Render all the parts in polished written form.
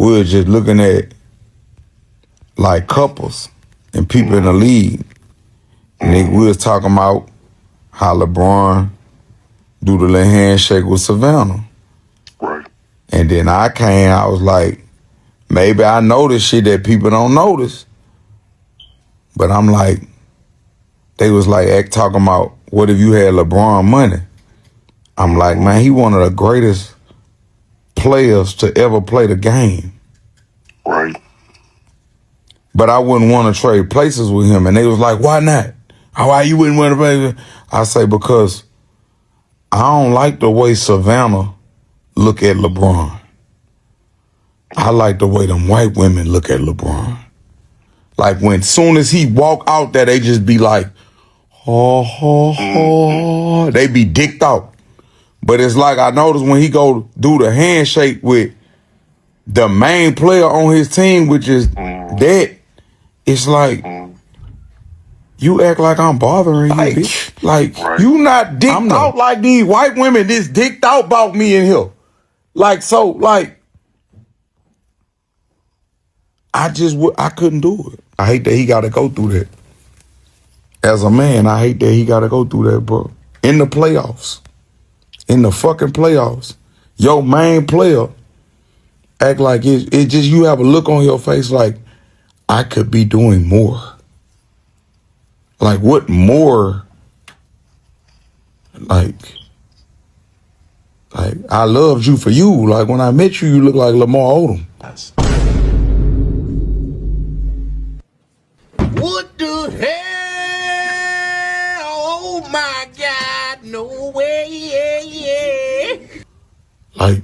we were just looking at like couples and people in the league. And we was talking about how LeBron do the little handshake with Savannah. Right. And then I was like, maybe I noticed shit that people don't notice. But I'm like, they was like talking about, what if you had LeBron money? I'm like, man, he one of the greatest players to ever play the game. Right. But I wouldn't want to trade places with him. And they was like, why not? Why you wouldn't want to play? I say, because I don't like the way Savannah look at LeBron. I like the way them white women look at LeBron. Like when soon as he walk out there, they just be like, oh. They be dicked out. But it's like I noticed when he go do the handshake with the main player on his team, which is that, it's like, you act like I'm bothering you, bitch. Like, you not dicked out like these white women just dicked out about me in here. Like, so, like, I couldn't do it. I hate that he got to go through that. As a man, I hate that he got to go through that, bro. In the playoffs. In the fucking playoffs. Your main player act like it just, you have a look on your face like, I could be doing more. Like, what more? Like, I loved you for you. Like, when I met you, you look like Lamar Odom. What the hell? Oh my God, no way. Like,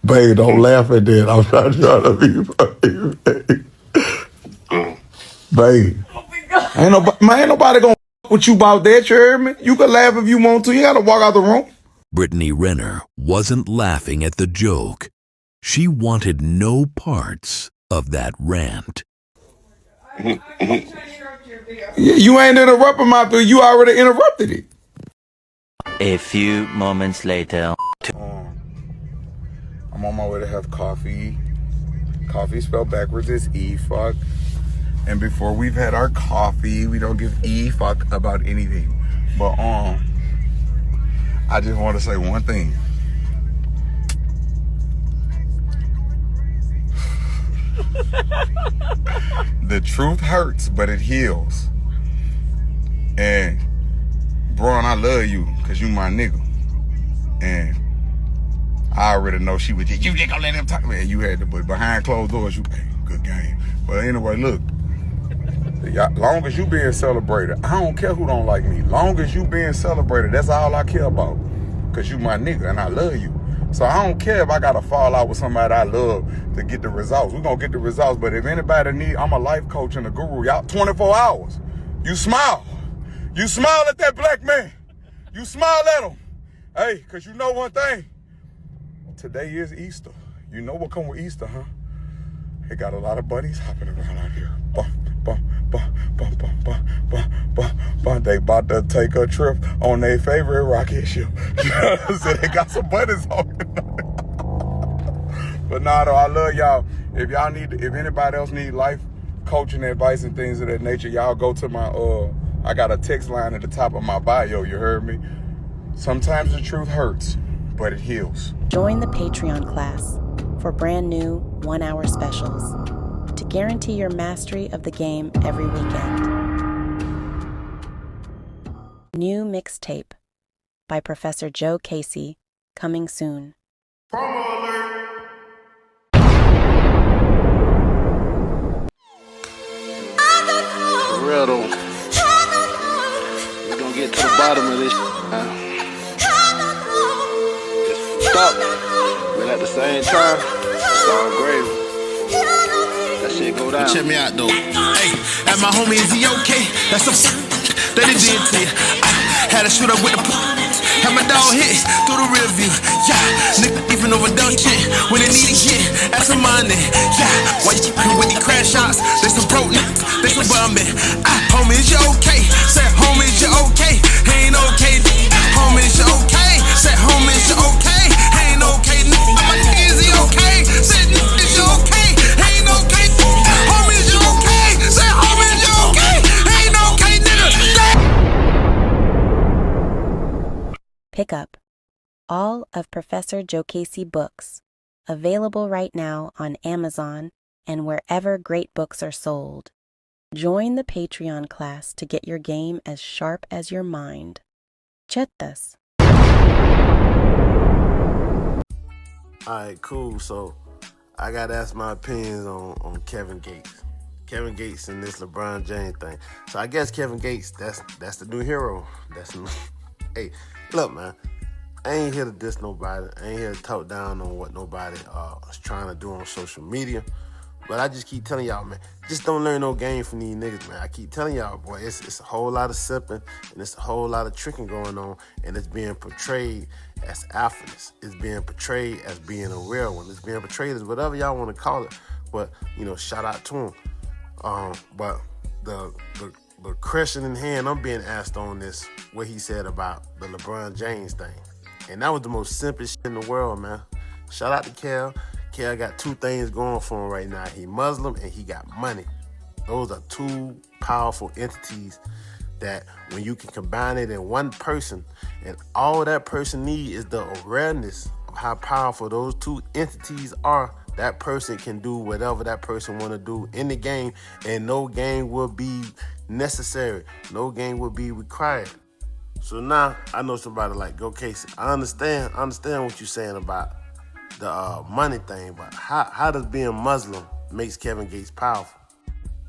babe, don't laugh at that. I'm not trying to be funny, babe. Oh my God. Ain't nobody gonna fuck with you about that, you heard me? You can laugh if you want to. You gotta walk out the room. Brittany Renner wasn't laughing at the joke. She wanted no parts of that rant. You ain't interrupting my thing. You already interrupted it. A few moments later. I'm on my way to have coffee. Coffee spelled backwards is E-fuck. And before we've had our coffee, we don't give E-fuck about anything. But I just want to say one thing. The truth hurts, but it heals. And Bron, I love you because you my nigga. And I already know she was just, you just gonna let him talk. Man, you had to, but behind closed doors, you, hey, good game. But anyway, look, long as you being celebrated, I don't care who don't like me. Long as you being celebrated, that's all I care about. Because you my nigga and I love you. So I don't care if I got to fall out with somebody I love to get the results. We're going to get the results. But if anybody need, I'm a life coach and a guru. Y'all 24 hours. You smile. You smile at that black man. You smile at him. Hey, because you know one thing. Today is Easter. You know what come with Easter, huh? It got a lot of bunnies hopping around out here. They about to take a trip on their favorite rocket ship. You know what I'm saying? They got some bunnies on it. But nah, though, I love y'all. If anybody else need life coaching advice and things of that nature, y'all go to my, I got a text line at the top of my bio, you heard me? Sometimes the truth hurts, but it heals. Join the Patreon class for brand new 1-hour specials to guarantee your mastery of the game every weekend. New mixtape by Professor Jokasey coming soon. Promo alert! For real though, we're gonna get to the bottom of this Stop, but at the same time, it's all gravy. That shit go down. Check me out though. Hey, at my homie, is he okay? That's some that it did to you. I had to shoot up with the had my dog hit through the rear view. Yeah, nigga even overdone shit when they need a hit. That's some money. Yeah, why you with these crash shots? They some pro niggas, they some bumming. Homie, is you okay? Say, homie, is you okay? Ain't okay. Homie, is you okay? Say, homie, is you okay? Ain't okay. My nigga, is he okay? Say, Pick up all of Professor Jokasey books, available right now on Amazon and wherever great books are sold. Join the Patreon class to get your game as sharp as your mind. Chettas. Alright, cool. So I gotta ask my opinions on Kevin Gates. Kevin Gates and this LeBron James thing. So I guess Kevin Gates, that's the new hero. Hey, look, man. I ain't here to diss nobody. I ain't here to talk down on what nobody is trying to do on social media. But I just keep telling y'all, man, just don't learn no game from these niggas, man. I keep telling y'all, boy, it's a whole lot of sipping and it's a whole lot of tricking going on, and it's being portrayed as alphaness. It's being portrayed as being a real one. It's being portrayed as whatever y'all want to call it. But, shout out to him. But the question in hand, I'm being asked on this, what he said about the LeBron James thing. And that was the most simplest shit in the world, man. Shout out to Kel. Kel got two things going for him right now. He Muslim and he got money. Those are two powerful entities that when you can combine it in one person, and all that person needs is the awareness of how powerful those two entities are, that person can do whatever that person want to do in the game, and no game will be necessary. No game will be required. So now I know somebody like Jokasey. I understand what you're saying about the money thing, but how does being Muslim makes Kevin Gates powerful?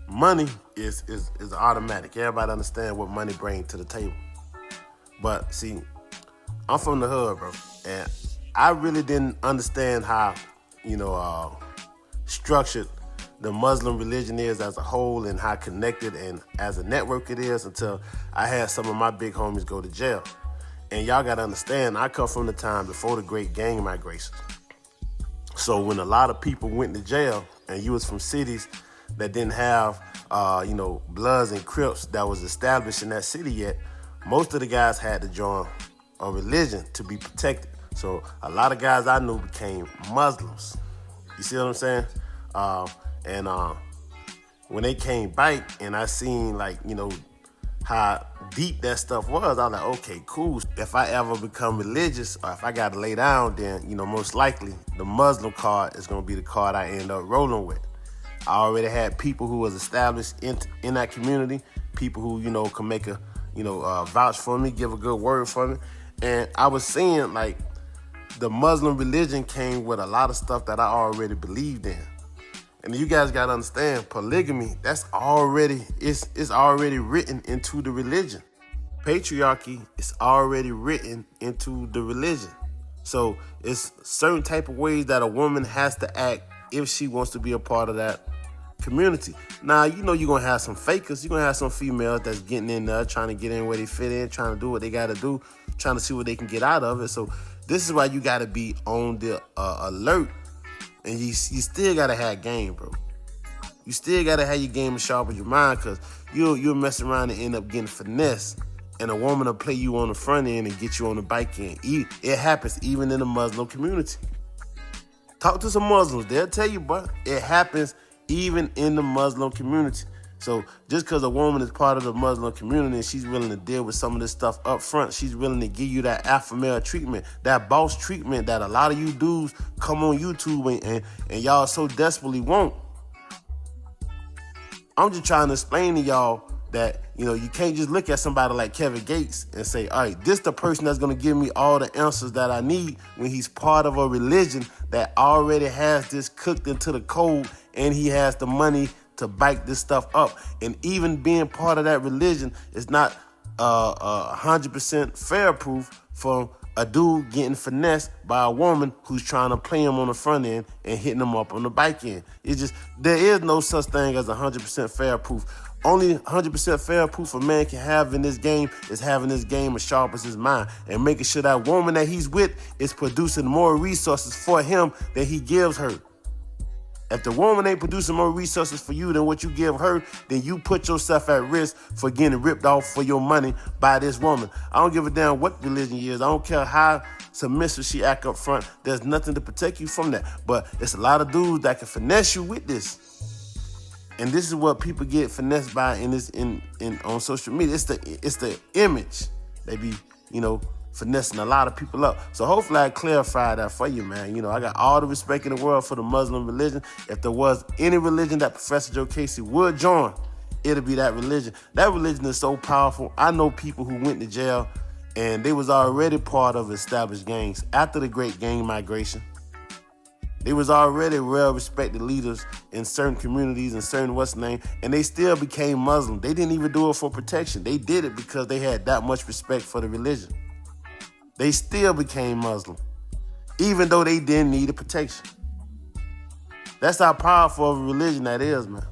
Money is automatic. Everybody understand what money brings to the table. But see, I'm from the hood, bro, and I really didn't understand how, structured the Muslim religion is as a whole and how connected and as a network it is until I had some of my big homies go to jail. And y'all gotta understand, I come from the time before the great gang migrations. So when a lot of people went to jail and you was from cities that didn't have, Bloods and Crips that was established in that city yet, most of the guys had to join a religion to be protected. So a lot of guys I knew became Muslims. You see what I'm saying? And when they came back and I seen how deep that stuff was, I was like, okay, cool. If I ever become religious or if I got to lay down, then, most likely the Muslim card is going to be the card I end up rolling with. I already had people who was established in that community, people who, can make a, vouch for me, give a good word for me. And I was seeing the Muslim religion came with a lot of stuff that I already believed in. And you guys gotta understand, polygamy, it's already written into the religion. Patriarchy is already written into the religion. So it's certain type of ways that a woman has to act if she wants to be a part of that community. Now, you're gonna have some fakers. You're gonna have some females that's getting in there, trying to get in where they fit in, trying to do what they gotta do, trying to see what they can get out of it. So this is why you gotta be on the alert. And you still gotta have game, bro. You still gotta have your game as sharp as your mind, because you'll mess around and end up getting finessed. And a woman will play you on the front end and get you on the back end. It happens even in the Muslim community. Talk to some Muslims. They'll tell you, but it happens even in the Muslim community. So just because a woman is part of the Muslim community and she's willing to deal with some of this stuff up front, she's willing to give you that alpha male treatment, that boss treatment that a lot of you dudes come on YouTube and y'all so desperately want. I'm just trying to explain to y'all that, you can't just look at somebody like Kevin Gates and say, all right, this the person that's going to give me all the answers that I need, when he's part of a religion that already has this cooked into the code and he has the money to bike this stuff up. And even being part of that religion is not 100% fair proof from a dude getting finessed by a woman who's trying to play him on the front end and hitting him up on the back end. There is no such thing as 100% fair proof. Only 100% fair proof a man can have in this game is having this game as sharp as his mind and making sure that woman that he's with is producing more resources for him than he gives her. If the woman ain't producing more resources for you than what you give her, then you put yourself at risk for getting ripped off for your money by this woman. I don't give a damn what religion you is. I don't care how submissive she act up front. There's nothing to protect you from that. But it's a lot of dudes that can finesse you with this. And this is what people get finessed by on social media. It's the image. They be, finessing a lot of people up. So hopefully I clarified that for you, man. You know, I got all the respect in the world for the Muslim religion. If there was any religion that Professor Jokasey would join, it'll be that religion. That religion is so powerful. I know people who went to jail and they was already part of established gangs after the Great Gang Migration. They was already well-respected leaders in certain communities and certain what's name, and they still became Muslim. They didn't even do it for protection. They did it because they had that much respect for the religion. They still became Muslim, even though they didn't need a protection. That's how powerful of a religion that is, man.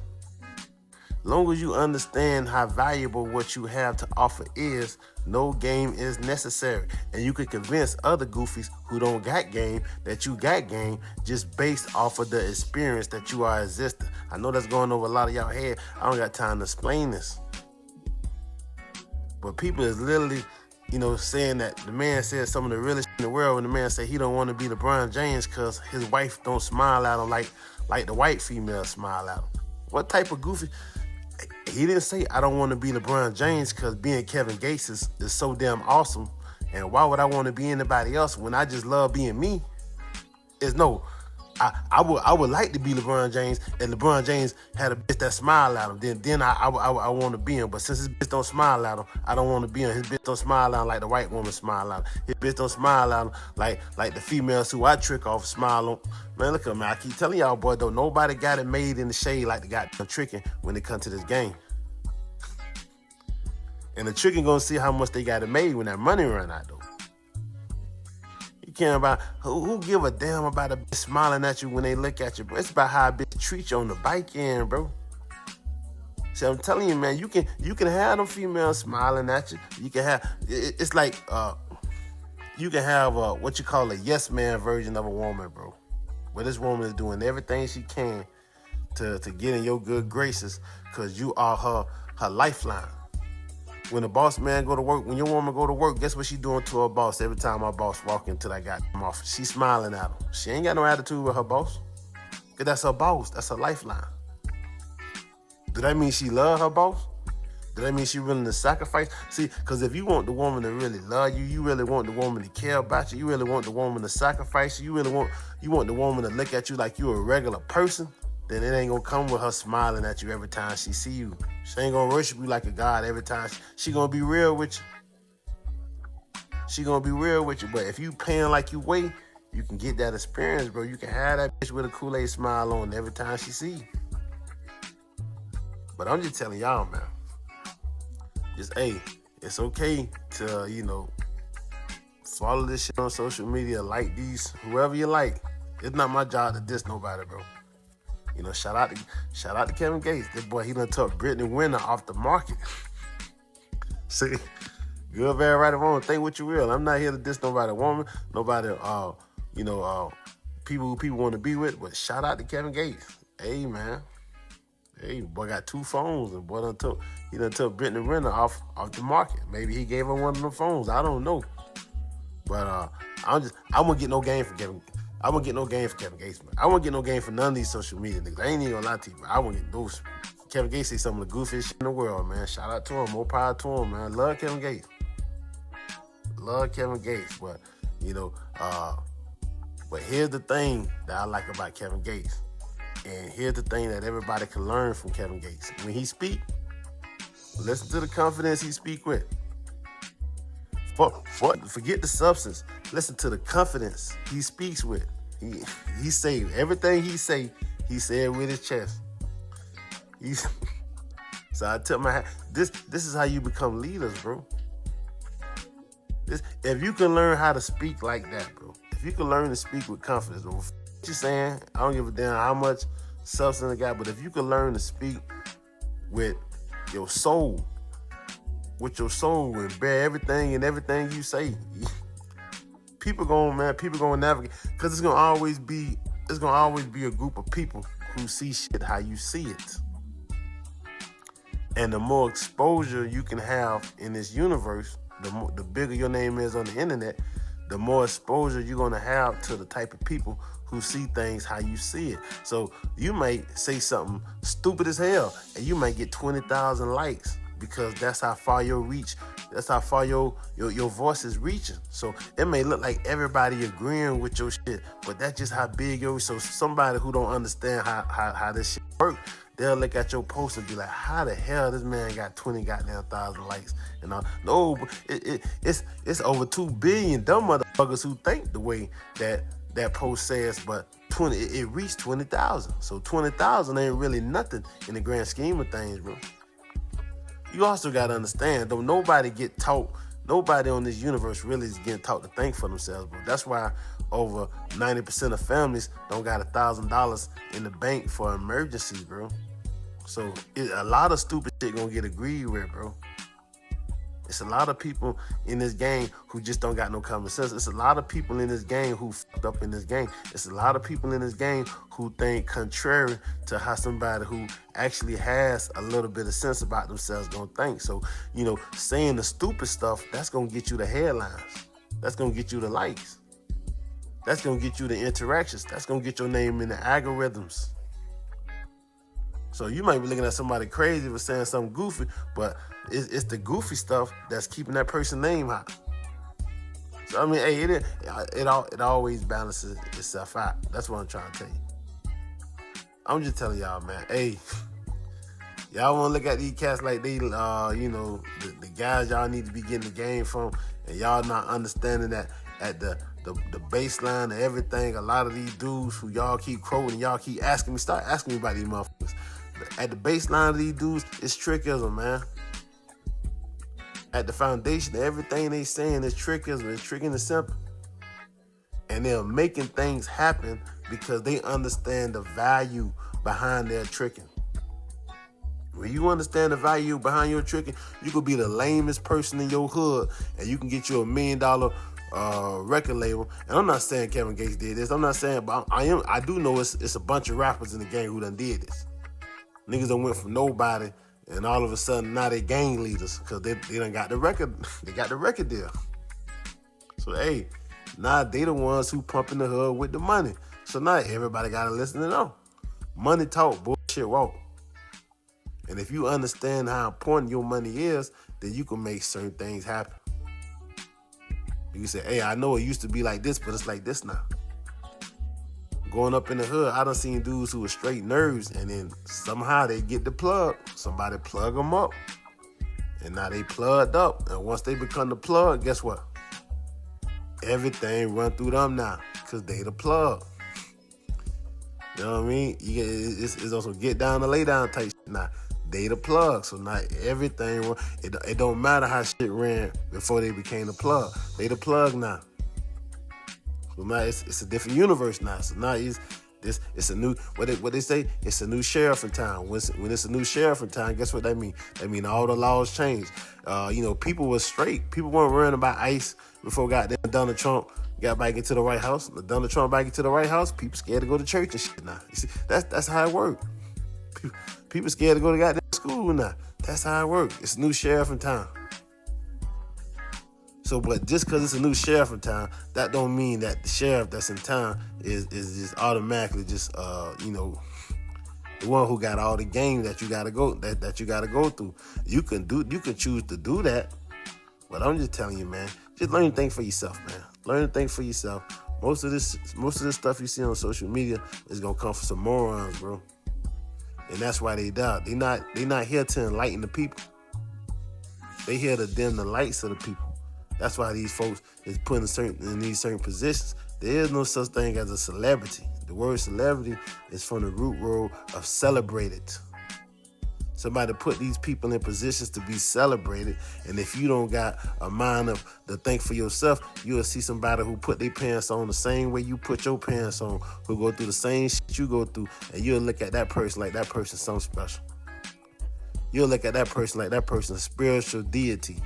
Long as you understand how valuable what you have to offer is, no game is necessary. And you can convince other goofies who don't got game that you got game just based off of the experience that you are existing. I know that's going over a lot of y'all head. I don't got time to explain this. But people is literally, you know, saying that the man said some of the realest in the world when the man said he don't want to be LeBron James because his wife don't smile at him like the white female smile at him. What type of goofy? He didn't say, I don't want to be LeBron James because being Kevin Gates is so damn awesome. And why would I want to be anybody else when I just love being me? It's no, I would like to be LeBron James, and LeBron James had a bitch that smile at him. Then I want to be him. But since his bitch don't smile at him, I don't want to be him. His bitch don't smile at him like the white woman smile at him. His bitch don't smile at him like the females who I trick off smile on. Man, look at me. I keep telling y'all, boy, though, nobody got it made in the shade like the goddamn tricking when it comes to this game. And the tricking gonna see how much they got it made when that money run out, though. You care about who give a damn about a bitch smiling at you when they look at you, bro. It's about how a bitch treat you on the bike end, bro. See, I'm telling you, man, you can have them females smiling at you. You can have it's like you can have what you call a yes man version of a woman, bro. Where this woman is doing everything she can to get in your good graces because you are her lifeline. When the boss man go to work, when your woman go to work, guess what she doing to her boss every time her boss walk into that goddamn office? She smiling at him. She ain't got no attitude with her boss. Because that's her boss. That's her lifeline. Do that mean she love her boss? Do that mean she willing to sacrifice? See, because if you want the woman to really love you, you really want the woman to care about you, you really want the woman to sacrifice you, you want the woman to look at you like you a regular person, then it ain't gonna come with her smiling at you every time she see you. She ain't gonna worship you like a god every time. She gonna be real with you. She gonna be real with you. But if you paying like you weigh, you can get that experience, bro. You can have that bitch with a Kool-Aid smile on every time she see you. But I'm just telling y'all, man. Just, hey, it's okay to, you know, follow this shit on social media, like these, whoever you like. It's not my job to diss nobody, bro. You know, shout out to Kevin Gates. This boy, he done took Brittany Winner off the market. See, good, bad, right, or wrong. Think what you will. I'm not here to diss nobody, woman, nobody, people who people want to be with. But shout out to Kevin Gates. Hey, man. Hey, boy got 2 phones, and boy done took Brittany Renner off the market. Maybe he gave her one of the phones. I don't know. But I won't get no game for Kevin. I won't get no game for Kevin Gates, man. I won't get no game for none of these social media niggas. I ain't even gonna lie to you, man. I won't get those. Kevin Gates is some of the goofiest shit in the world, man. Shout out to him. More power to him, man. Love Kevin Gates. Love Kevin Gates. But, you know, but here's the thing that I like about Kevin Gates. And here's the thing that everybody can learn from Kevin Gates. When he speak, listen to the confidence he speak with. Forget the substance. Listen to the confidence he speaks with. He say everything he say with his chest. So I tell my this is how you become leaders, bro. If you can learn how to speak like that, bro. If you can learn to speak with confidence, bro. What you saying? I don't give a damn how much substance I got, but if you can learn to speak with your soul, and bear everything you say, people gonna navigate, because it's gonna always be a group of people who see shit how you see it. And the more exposure you can have in this universe, the bigger your name is on the internet, the more exposure you're gonna have to the type of people who see things how you see it. So you might say something stupid as hell, and you might get 20,000 likes. because that's how far your reach, that's how far your voice is reaching. So it may look like everybody agreeing with your shit, but that's just how big your, so somebody who don't understand how this shit works, they'll look at your post and be like, how the hell this man got 20 goddamn thousand likes and all? No, it's over 2 billion dumb motherfuckers who think the way that post says, but it reached 20,000. So 20,000 ain't really nothing in the grand scheme of things, bro. You also gotta understand, though nobody get taught, nobody on this universe really is getting taught to think for themselves, bro. That's why over 90% of families don't got $1,000 in the bank for emergencies, bro. So a lot of stupid shit gonna get agreed with, bro. It's a lot of people in this game who just don't got no common sense. It's a lot of people in this game who fucked up in this game. It's a lot of people in this game who think contrary to how somebody who actually has a little bit of sense about themselves gonna think. So, you know, saying the stupid stuff, that's gonna get you the headlines. That's gonna get you the likes. That's gonna get you the interactions. That's gonna get your name in the algorithms. So you might be looking at somebody crazy for saying something goofy, but it's the goofy stuff that's keeping that person's name high. So I mean, hey, it always balances itself out. That's what I'm trying to tell you. I'm just telling y'all, man. Hey, y'all want to look at these cats like they, you know, the guys y'all need to be getting the game from, and y'all not understanding that at the baseline of everything, a lot of these dudes who y'all keep quoting, y'all keep asking me, start asking me about these motherfuckers. At the baseline of these dudes, it's trickism, man. At the foundation of everything they saying is trickism, it's tricking the simple. And they're making things happen because they understand the value behind their tricking. When you understand the value behind your tricking, you could be the lamest person in your hood and you can get you $1 million record label. And I'm not saying Kevin Gates did this. I'm not saying, but I do know it's a bunch of rappers in the game who done did this. Niggas done went from nobody, and all of a sudden now they gang leaders because they done got the record. They got the record deal. So hey, now they the ones who pumping the hood with the money. So now everybody gotta listen to them. Money talk, bullshit walk. And if you understand how important your money is, then you can make certain things happen. You can say, hey, I know it used to be like this, but it's like this now. Going up in the hood, I done seen dudes who were straight nerds, and then somehow they get the plug. Somebody plug them up. And now they plugged up. And once they become the plug, guess what? Everything run through them now, because they the plug. You know what I mean? It's also get down and lay down type shit now. They the plug. So now everything, it don't matter how shit ran before they became the plug. They the plug now. So now it's a different universe now. So now it's a new, what they say? It's a new sheriff in town. When it's a new sheriff in town, guess what that mean? That mean all the laws changed. You know, people was straight. People weren't worrying about ICE before goddamn Donald Trump got back into the White House. Donald Trump back into the White House, people scared to go to church and shit now. You see, that's how it works. People scared to go to goddamn school now. That's how it works. It's a new sheriff in town. So, but just because it's a new sheriff in town, that don't mean that the sheriff that's in town is just automatically just you know, the one who got all the game that you gotta go that you gotta go through. You can choose to do that, but I'm just telling you, man, just learn to think for yourself, man. Learn to think for yourself. Most of this stuff you see on social media is gonna come from some morons, bro. And that's why they die. They not here to enlighten the people. They here to dim the lights of the people. That's why these folks is put in these certain positions. There is no such thing as a celebrity. The word celebrity is from the root word of celebrated. Somebody put these people in positions to be celebrated, and if you don't got a mind of to think for yourself, you'll see somebody who put their pants on the same way you put your pants on, who go through the same shit you go through, and you'll look at that person like that person's something special. You'll look at that person like that person's a spiritual deity.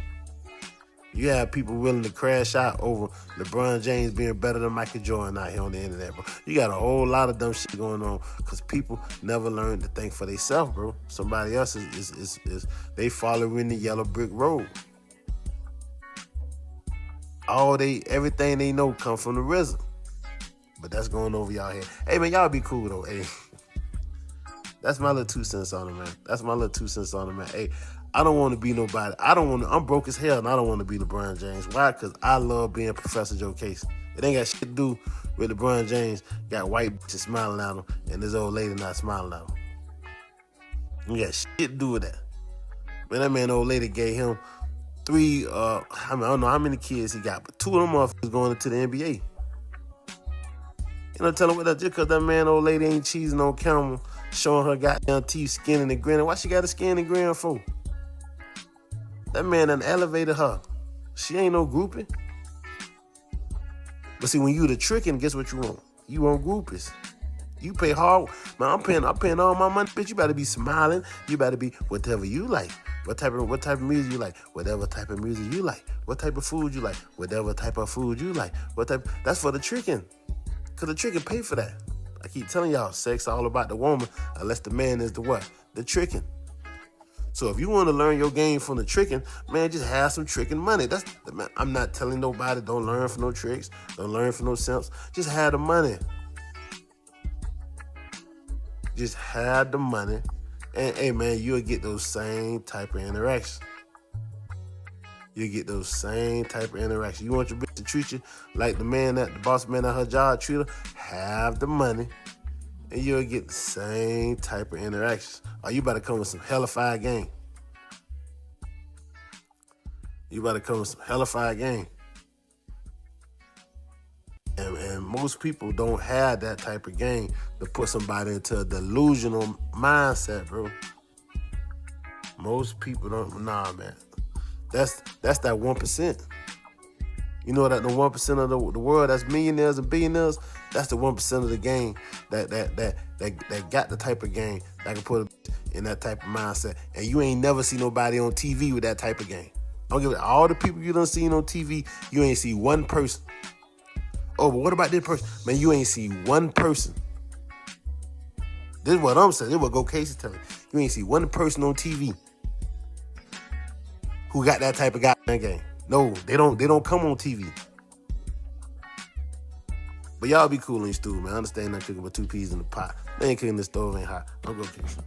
You have people willing to crash out over LeBron James being better than Michael Jordan out here on the internet, bro. You got a whole lot of dumb shit going on because people never learn to think for themselves, bro. Somebody else is they following the yellow brick road. Everything they know come from the RZA. But that's going over y'all head. Hey, man, y'all be cool, though. Hey, that's my little 2 cents on it, man. Hey, I don't want to be nobody. I'm broke as hell and I don't want to be LeBron James. Why? Because I love being Professor Jokasey. It ain't got shit to do with LeBron James. Got white bitches smiling at him and this old lady not smiling at him. You got shit to do with that. Man, that man, old lady gave him I don't know how many kids he got, but 2 of them motherfuckers going into the NBA. You know, tell him what that just because that man, old lady ain't cheesing on camera, showing her goddamn teeth, skinning and grinning. Why she got to skin and grin for? That man done elevated her. She ain't no groupie. But see, when you the tricking, guess what you want? You want groupies. You pay hard. Man, I'm paying all my money, bitch. You better be smiling. You better be whatever you like. What type of music you like? Whatever type of music you like. What type of food you like? Whatever type of food you like. That's for the tricking. Cause the tricking pay for that. I keep telling y'all, sex all about the woman, unless the man is the what? The tricking. So if you want to learn your game from the tricking, man, just have some tricking money. I'm not telling nobody don't learn from no tricks, don't learn from no simps. Just have the money. Just have the money. And hey man, you'll get those same type of interactions. You'll get those same type of interactions. You want your bitch to treat you like the boss man at her job treat her, have the money. And you'll get the same type of interactions. Or you better come with some hellified game. You better come with some hellified game. And most people don't have that type of game to put somebody into a delusional mindset, bro. Most people don't. Nah, man. That's that 1%. You know that the 1% of the world that's millionaires and billionaires. That's the 1% of the game that got the type of game that can put in that type of mindset. And you ain't never see nobody on TV with that type of game. I'll give it all the people you done seen on TV. You ain't see one person. Oh, but what about this person? Man, you ain't see one person. This is what I'm saying. This is what Jokasey telling me. You ain't see one person on TV who got that type of goddamn game. No, they don't come on TV. But y'all be cool in your stew, man. I understand not cooking with 2 peas in the pot. They ain't cooking the stove ain't hot. I'm Jokasey.